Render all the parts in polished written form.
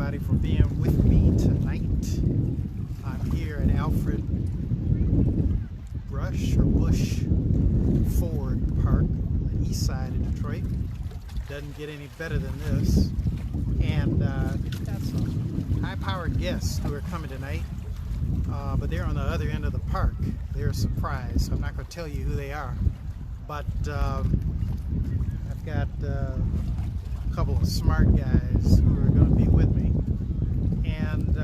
everybody for being with me tonight. I'm here at Alfred Bush Ford Park, on the east side of Detroit. Doesn't get any better than this. And got some high-powered guests who are coming tonight, but they're on the other end of the park. They're a surprise, so I'm not going to tell you who they are. But I've got a couple of smart guys who are going to be with me. And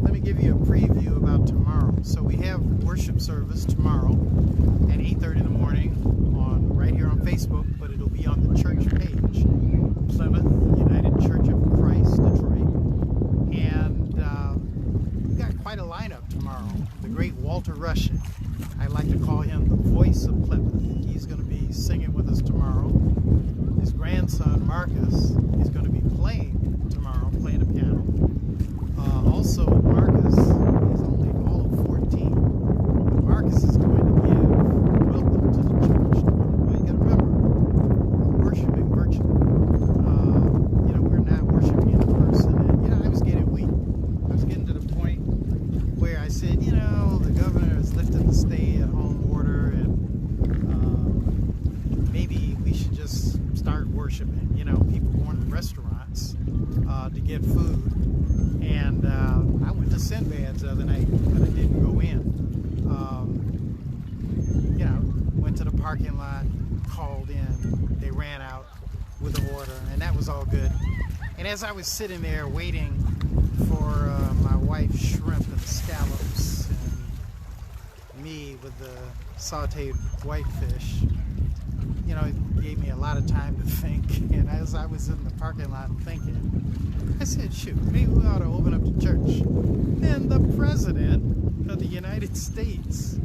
let me give you a preview about tomorrow. So we have worship service tomorrow at 8:30 in the morning right here on Facebook, but it'll be on the church page, Plymouth United Church of Christ, Detroit. And we've got quite a lineup tomorrow. The great Walter Rushing, I like to call him the voice of Plymouth. He's going to be singing with us tomorrow. His grandson Marcus is going to be playing tomorrow, playing the piano. Also, Marcus is only all of 14. But Marcus is going to give welcome to the church tomorrow. Well, you got to remember, we're worshiping virtually. We're not worshiping in person. And I was getting weak. I was getting to the point where I said, the governor has lifted the stay-at-home order, and maybe we should just start worshiping. People going to restaurants to get food. And I went to Sinbad's the other night, but I didn't go in. Went to the parking lot, called in. They ran out with the order, and that was all good. And as I was sitting there waiting for my wife's shrimp and scallops, and me with the sauteed whitefish, it gave me a lot of time to think. And as I was in the parking lot thinking, I said, shoot, maybe we ought to open up the church. And the President of the United States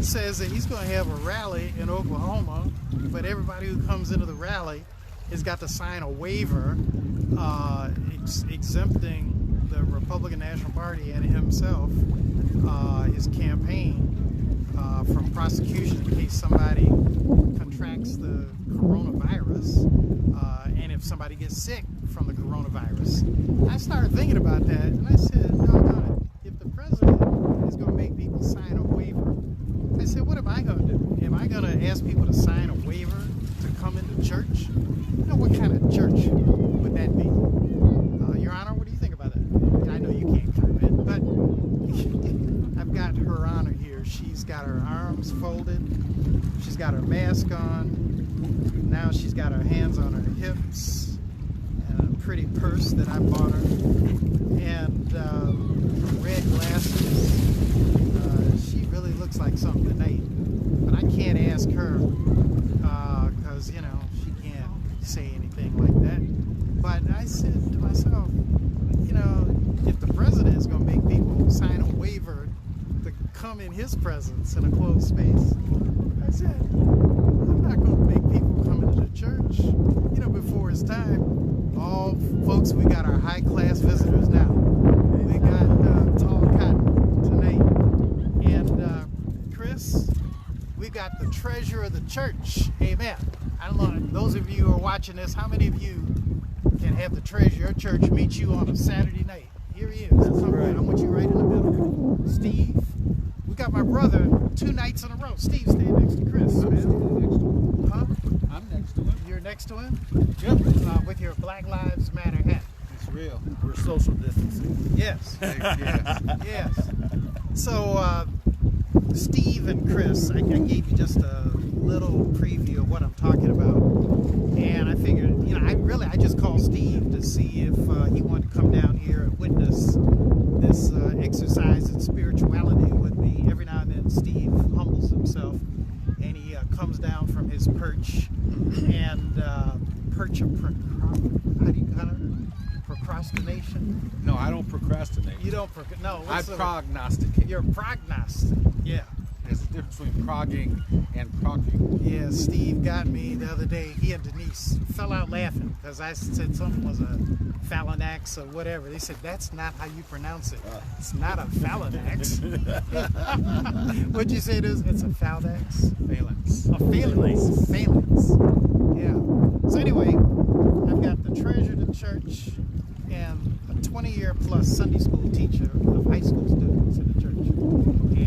says that he's going to have a rally in Oklahoma, but everybody who comes into the rally has got to sign a waiver exempting the Republican National Party and himself, his campaign, from prosecution in case somebody contracts the coronavirus, and if somebody gets sick from the coronavirus. I started thinking about that, and I said, doggone it, if the president is going to make people sign a waiver, I said, what am I going to do? Am I going to ask people to sign a waiver to come into church? What kind of church would that be? Your Honor, what do you think about that? I know you can't comment, but I've got Her Honor here. She's got her arms folded. She's got her mask on. Now she's got her hands on her hips. And a pretty purse that I bought her. And red glasses. She really looks like something tonight. But I can't ask her because, she can't say anything like that. But I said to myself, if the president is going to make people sign a waiver to come in his presence in a closed space, I said, I'm not going to make people come into the church, before it's time. Oh, folks, we got our high-class visitors now. We got Tall Cotton tonight. And Chris, we got the treasure of the church. Amen. I don't know, those of you who are watching this, how many of you can have the treasure of church meet you on a Saturday night? Here he is. That's right. I want you right in the middle. Steve. We got my brother 2 nights in a row. Steve, stand next to Chris. I'm standing next to him. Huh? I'm next to him. You're next to him? Yep. With your Black Lives Matter hat. It's real. We're social distancing. Yes. Yes. Yes. So, Steve and Chris, I gave you just a little preview of what I'm talking about. And I figured, I just called Steve to see if he wanted to come down here and witness this exercise in spirituality with me. Every now and then Steve humbles himself and he comes down from his perch and perch of how do you call it? Procrastination? No, I don't procrastinate. You don't no. I prognosticate. You're prognostic. Yeah. There's a difference between progging and progging. Yeah, Steve got me the other day. He and Denise fell out laughing because I said something was a phalanx or whatever. They said, that's not how you pronounce it. It's not a phalanx. What'd you say it is? It's a phalanx? Phalanx. A phalanx. Phalanx. Yeah. So anyway, I've got the treasure of the church. and a 20-year plus Sunday school teacher of high school students in the church.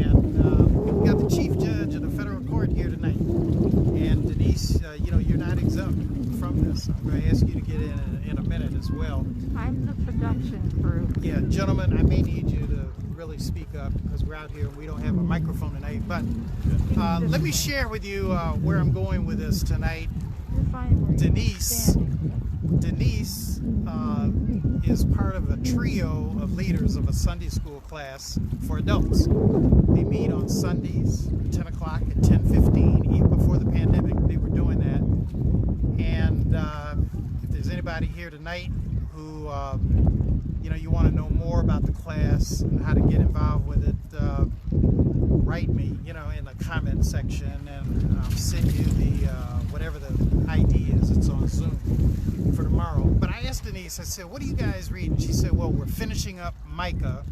And we got the chief judge of the federal court here tonight. And Denise, you know, you're not exempt from this. I'm going to ask you to get in a minute as well. I'm the production crew. Yeah, gentlemen, I may need you to really speak up because we're out here and we don't have a microphone tonight. But let me share with you where I'm going with this tonight. Denise is part of a trio of leaders of a Sunday school class for adults. They meet on Sundays, 10 o'clock at 10:15. Even before the pandemic, they were doing that. And if there's anybody here tonight who you know, you want to know more about the class and how to get involved with it, write me, you know, in the comment section, and I'll send you the whatever the ID is. It's on Zoom for tomorrow. But I asked Denise, I said, what are you guys reading? She said, well, we're finishing up Micah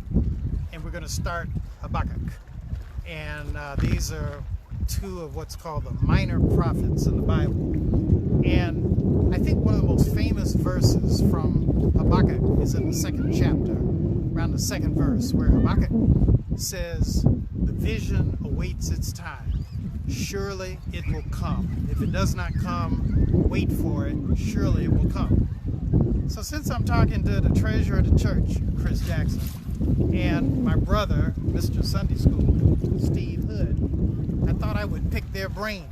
and we're going to start Habakkuk. And these are two of what's called the minor prophets in the Bible. And I think one of the most famous verses from Habakkuk is in the second chapter, around the second verse, where Habakkuk says, the vision awaits its time. Surely it will come. If it does not come, wait for it. Surely it will come. So since I'm talking to the treasurer of the church, Chris Jackson, and my brother, Mr. Sunday School, Steve Hood, I thought I would pick their brain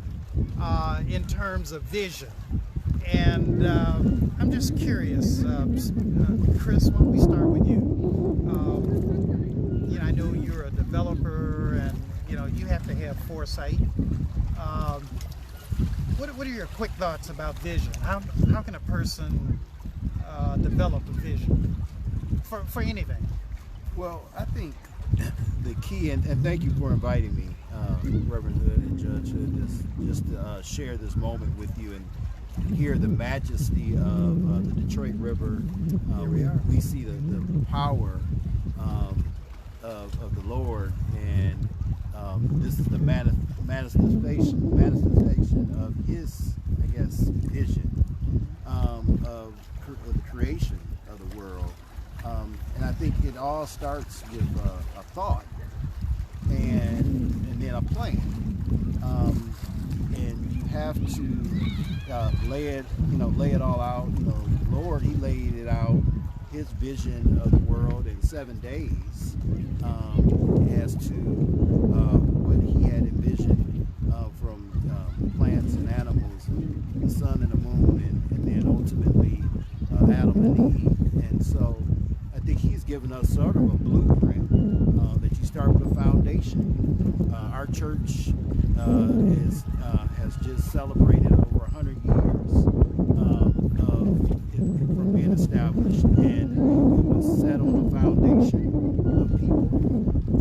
in terms of vision. And I'm just curious, Chris, why don't we start with you? You know, I know you're a developer, and you know you have to have foresight. What are your quick thoughts about vision? How can a person develop a vision for anything? Well, I think the key, and thank you for inviting me, Reverend Hood and Judge Hood, just to share this moment with you and hear the majesty of the Detroit River. Here we are. We see the power of the Lord, and this is the manifestation of His, I guess, vision of the creation of the world. And I think it all starts with a thought and then a plan. And you have to lay it all out. You know, the Lord, He laid it out, His vision of the world in 7 days as to what He had envisioned from plants and animals, and the sun and the moon, and then ultimately Adam and Eve. And so I think He's given us sort of a blueprint that you start with a foundation. Our church has just celebrated over 100 years from being established, and it was set on a foundation of people,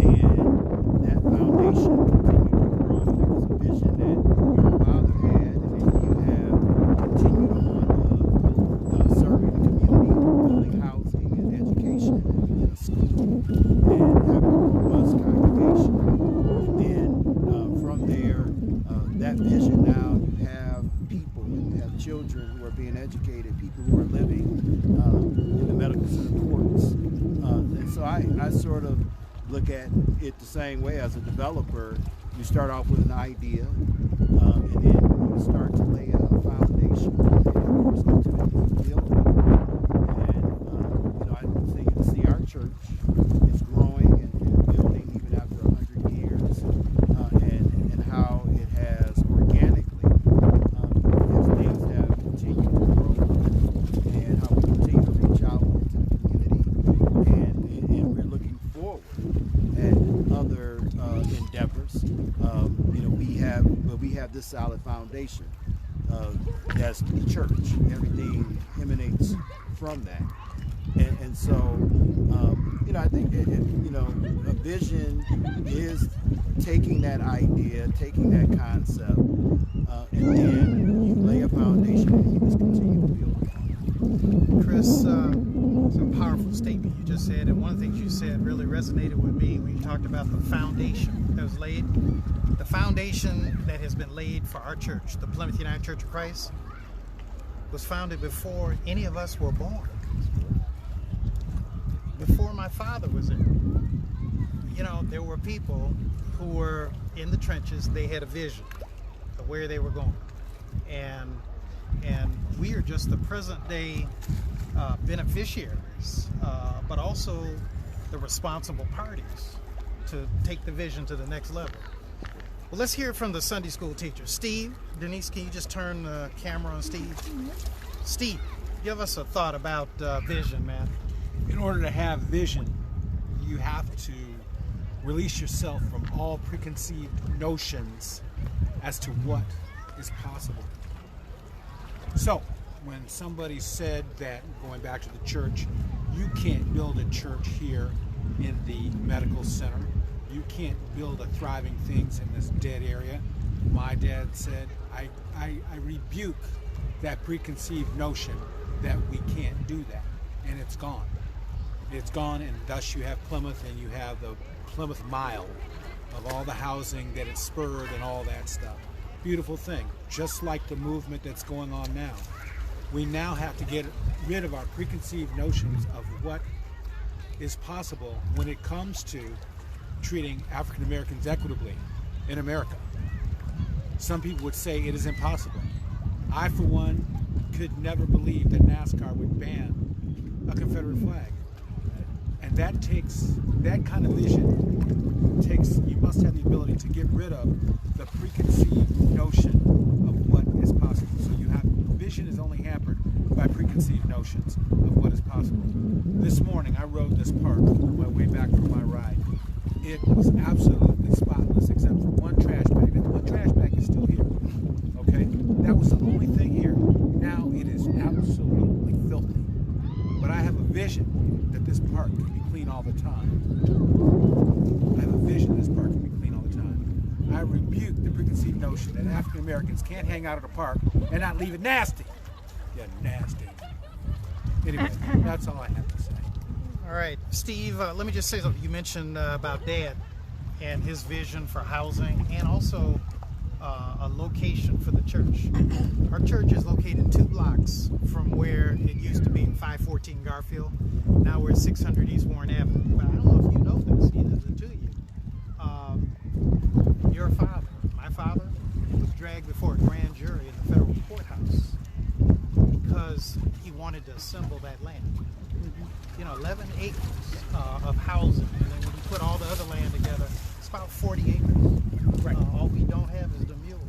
and that foundation continued to grow. There was a vision that your father had, and then you have continued on serving the community, building housing and education and a school, and having a robust congregation. And then from there, that vision, now you have people, and you have children who are being educated, people who are living in the medical center courts. And so I sort of look at it the same way as a developer. You start off with an idea, and then you start to lay a foundation, and then of course ultimately build it. And you know, I see our church is growing and building even after 100 years, and how it has organically, as things have continued to grow, and how we continue to reach out into the community, and we're looking forward at other endeavors. You know, we have this solid foundation. That's the church. Everything emanates from that. And so, you know, I think, you know, a vision is taking that idea, taking that concept, and then you lay a foundation and you just continue to build upon. Chris, it's a powerful statement you just said, and one of the things you said really resonated with me when you talked about the foundation that was laid. The foundation that has been laid for our church, the Plymouth United Church of Christ, was founded before any of us were born. before my father was there. You know, there were people who were in the trenches. They had a vision of where they were going, and we are just the present day beneficiaries, but also the responsible parties to take the vision to the next level. Well, let's hear from the Sunday school teacher. Steve, Denise, can you just turn the camera on Steve? Steve, give us a thought about vision, man. In order to have vision, you have to release yourself from all preconceived notions as to what is possible. So, when somebody said that, going back to the church, you can't build a church here in the medical center, you can't build a thriving things in this dead area, my dad said, I rebuke that preconceived notion that we can't do that, and it's gone. It's gone, and thus you have Plymouth, and you have the Plymouth Mile of all the housing that it spurred and all that stuff. Beautiful thing, just like the movement that's going on now. We now have to get rid of our preconceived notions of what is possible when it comes to treating African Americans equitably in America. Some people would say it is impossible. I, for one, could never believe that NASCAR would ban a Confederate flag. And that kind of vision you must have the ability to get rid of the preconceived notion of what is possible. So vision is only hampered by preconceived notions of what is possible. This morning I rode this park on my way back from my ride. It was absolutely spotless except for one trash bag. That one trash bag is still here. Okay? That was the only thing here. Now it is absolutely filthy. But I have a vision that this park can be clean all the time. I have a vision this park can be clean all the time. I rebuke the preconceived notion that African Americans can't hang out at a park and not leave it nasty. Yeah, nasty. Anyway, that's all I have to say. All right, Steve, let me just say something. You mentioned about Dad and his vision for housing and also a location for the church. Our church is located 2 blocks from where it used to be, 514 Garfield. Now we're at 600 East Warren Avenue. But I don't know if you know this, either the two of you. Your father, my father, was dragged before a grand jury in the federal courthouse because he wanted to assemble that land. You know, 11 acres of housing, and then when you put all the other land together, it's about 40 acres. Right. All we don't have is the mule.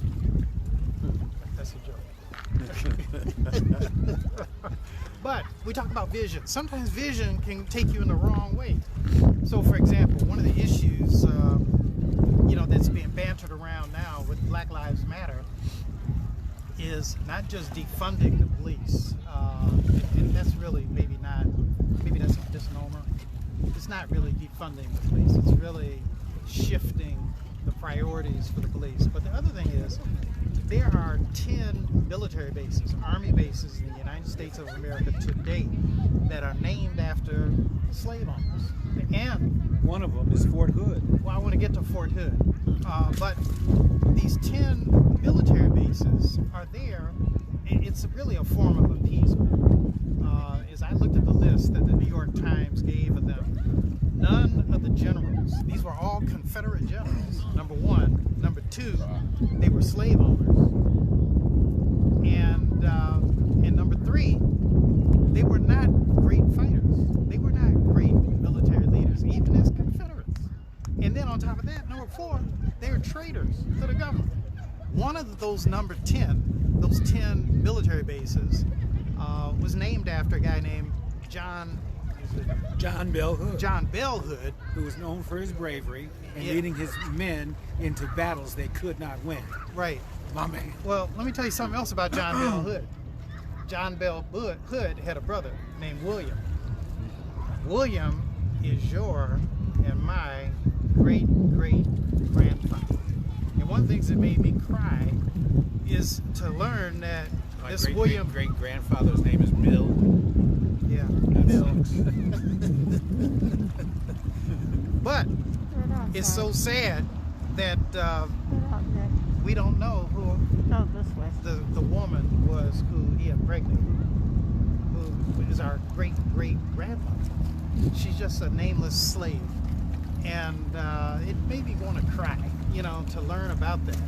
That's a joke. But we talk about vision. Sometimes vision can take you in the wrong way. So, for example, one of the issues, that's being bantered around now with Black Lives Matter is not just defunding the police, and that's really maybe that's a misnomer. It's not really defunding the police. It's really shifting the priorities for the police. But the other thing is, there are 10 military bases, Army bases in the United States of America to date that are named after slave owners. And one of them is Fort Hood. Well, I want to get to Fort Hood. But these 10 military bases are there. It's really a form of appeasement. As I looked at the list that the New York Times gave of them, none of the generals, these were all Confederate generals, number one. Number two, they were slave owners. And number three, they were not great fighters. They were not great military leaders, even as Confederates. And then on top of that, number four, they were traitors to the government. One of those number 10, those 10 military bases, was named after a guy named John Bell Hood. John Bell Hood, who was known for his bravery and leading his men into battles they could not win. Right. My man. Well, let me tell you something else about John Bell Hood. John Bell Hood had a brother named William. William is your and my great-great-grandfather. And one of the things that made me cry is to learn that my this William... great-grandfather's name is Bill. Yeah, that Bill. Sucks. But it's so sad that we don't know who the woman was who he impregnated, who is our great-great-grandmother. she's just a nameless slave. And it made me want to cry, to learn about that.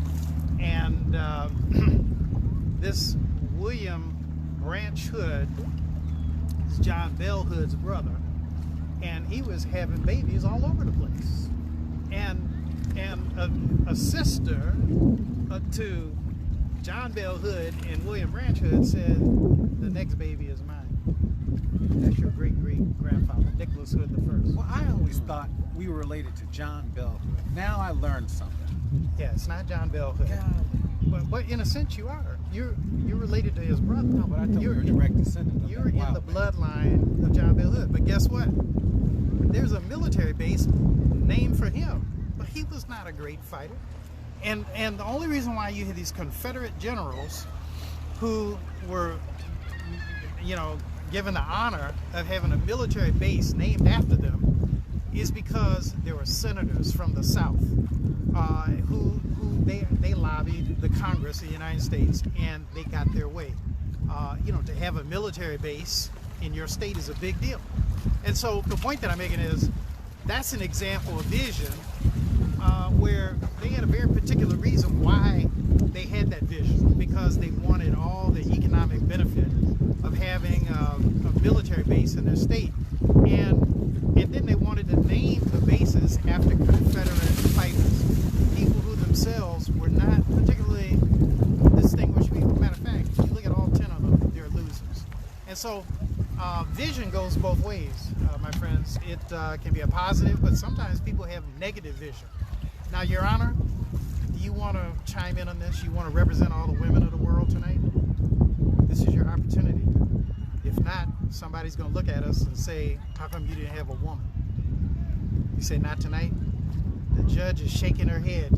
And this William Branch Hood is John Bell Hood's brother, and he was having babies all over the place. And a sister to John Bell Hood and William Branch Hood said, the next baby is mine. That's your great-great-grandfather, Nicholas Hood the first. Well, I always thought we were related to John Bell Hood. Now I learned something. Yeah, it's not John Bell Hood. But in a sense you are. You're related to his brother. No, but I thought you were a direct descendant of You're that. in Wow. the bloodline of John Bell Hood. But guess what? There's a military base named for him. But he was not a great fighter. And the only reason why you had these Confederate generals who were, given the honor of having a military base named after them is because there were senators from the South who they lobbied the Congress of the United States, and they got their way. To have a military base in your state is a big deal. And so the point that I'm making is that's an example of vision where they had a very particular reason why they had that vision, because they wanted all the economic benefit of having a military base in their state. And then they wanted to name the bases after Confederate fighters, people who themselves were not particularly distinguished people. Matter of fact, if you look at all 10 of them, they're losers. And so vision goes both ways, my friends. It can be a positive, but sometimes people have negative vision. Now, Your Honor, do you want to chime in on this? You want to represent all the women of the world tonight? This is your opportunity. If not, somebody's going to look at us and say, how come you didn't have a woman? You say, not tonight? The judge is shaking her head.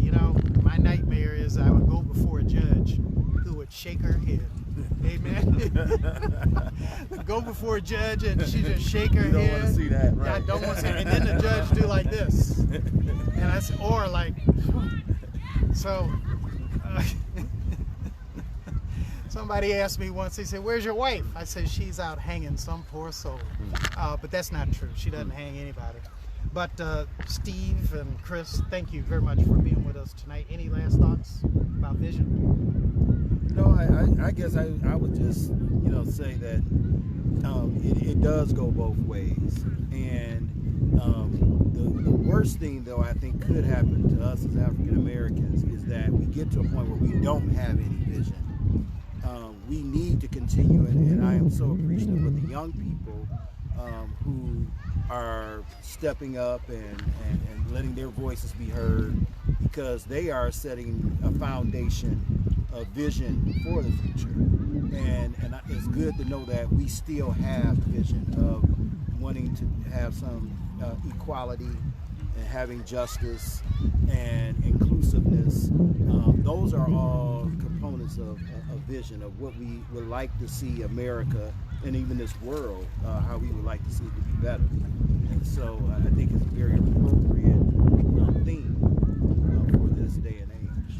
My nightmare is I would go before a judge who would shake her head. Amen. Go before a judge and she just shake her head. You don't want to see that, right? I don't want to see it. And then the judge do like this. And I said, or like, so. Somebody asked me once, they said, where's your wife? I said, she's out hanging some poor soul. But that's not true. She doesn't hang anybody. But Steve and Chris, thank you very much for being with us tonight. Any last thoughts about vision? No, I guess I would just, say that it does go both ways. And the worst thing, though, I think could happen to us as African Americans is that we get to a point where we don't have any vision. We need to continue, and I am so appreciative of the young people who are stepping up and letting their voices be heard, because they are setting a foundation of vision for the future. And it's good to know that we still have vision of wanting to have some equality and having justice and inclusiveness. Those are all components of vision of what we would like to see America and even this world, how we would like to see it to be better. And so I think it's a very appropriate theme for this day and age.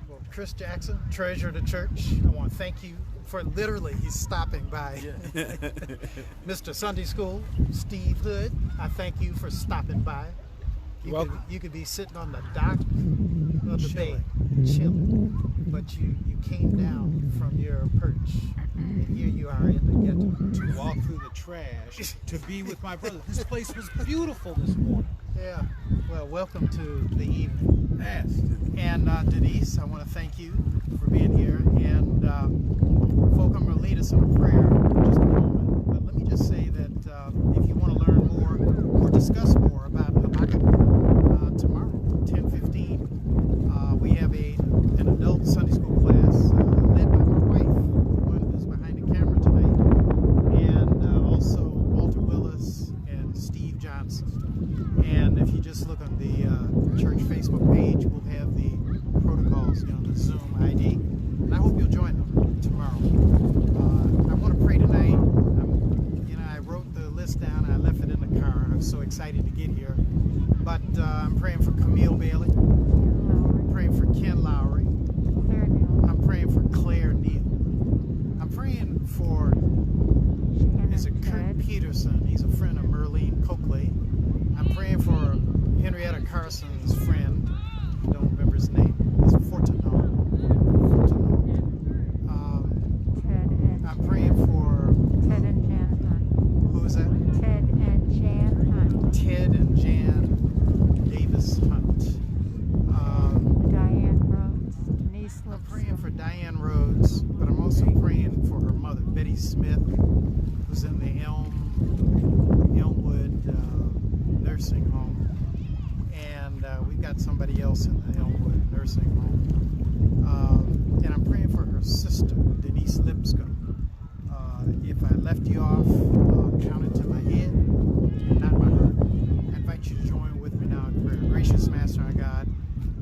Well, Chris Jackson, treasurer of the church, I want to thank you for literally, he's stopping by. Yeah. Mr. Sunday School, Steve Hood, I thank you for stopping by. You could be sitting on the dock of the bay, chilling, but you came down from your perch, and here you are in the ghetto. To walk through the trash, to be with my brother. This place was beautiful this morning. Yeah, well, welcome to the evening. Yes. And Denise, I want to thank you for being here. And folk, I'm going to lead us in a prayer in just a moment. But let me just say that if you want to learn more or discuss more about Habakkuk, tomorrow, 10:15, we have an adult Sunday school class led by my wife, the one who's behind the camera tonight, and also Walter Willis and Steve Johnson. And if you just look on the church Facebook page, we'll have the protocols, the Zoom ID. And I hope you'll join them tomorrow. I want to pray tonight. I wrote the list down. I left it in the car. I was so excited to get here. But I'm praying for Camille Bailey. I'm praying for Ken Lowry. I'm praying for Claire Neal. I'm praying for, is is it Kurt Ted. Peterson. He's a friend of Merlene Coakley. I'm praying for Henrietta Carson's friend. I don't remember his name. It's Fortunato. Ted and I'm praying for, Ted and Jan Hunt. who is that? Ted and Jan Hunt. Ted and Jan Davis Hunt. Diane Rhodes. Denise I'm Lipscomb. praying for Diane Rhodes, but I'm also praying for her mother, Betty Smith, who's in the Elmwood nursing home. And we've got somebody else in the Elmwood nursing home. And I'm praying for her sister, Denise Lipscomb. If I left you off, count it to my head and not my heart. I invite you to join with me now in prayer. Gracious Master, our God,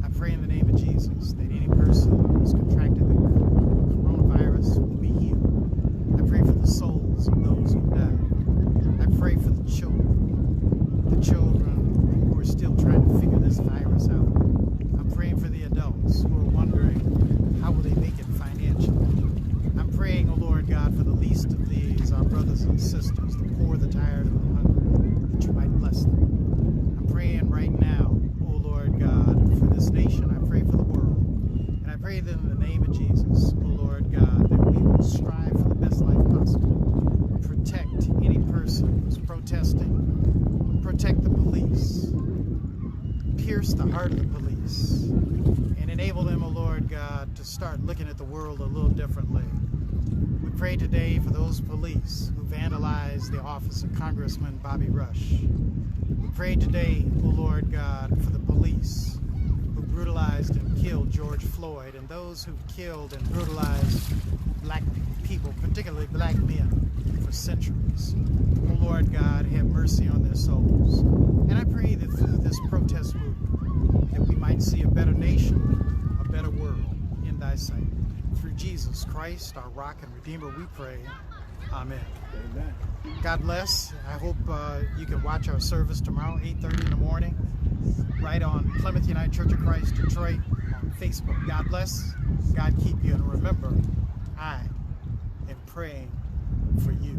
I pray in the name of Jesus that any person who's contracted the coronavirus will be healed. I pray for the souls of those who died. I pray for the children who are still trying to figure this virus out. I'm praying for the adults who are wondering how will they make it financially. I'm praying, oh Lord God, for the least of these, our brothers and sisters, the poor, the tired, and the hungry, that you might bless them. I'm praying right now, oh Lord God, for this nation. I pray for the world. And I pray that in the name of Jesus, oh Lord God, that we will strive for the best life possible. Protect any person who's protesting. Protect the police. Pierce the heart of the police. And enable them, oh Lord God, to start looking at the world a little differently. We pray today for those police who vandalized the office of Congressman Bobby Rush. We pray today, oh Lord God, for the police who brutalized and killed George Floyd and those who've killed and brutalized black people, particularly black men, for centuries. Oh Lord God, have mercy on their souls. And I pray that through this protest movement, that we might see a better nation, a better world in thy sight. Through Jesus Christ, our rock and redeemer, we pray. Amen. Amen. God bless. I hope you can watch our service tomorrow, 8:30 in the morning, right on Plymouth United Church of Christ, Detroit, on Facebook. God bless. God keep you. And remember, I am praying for you.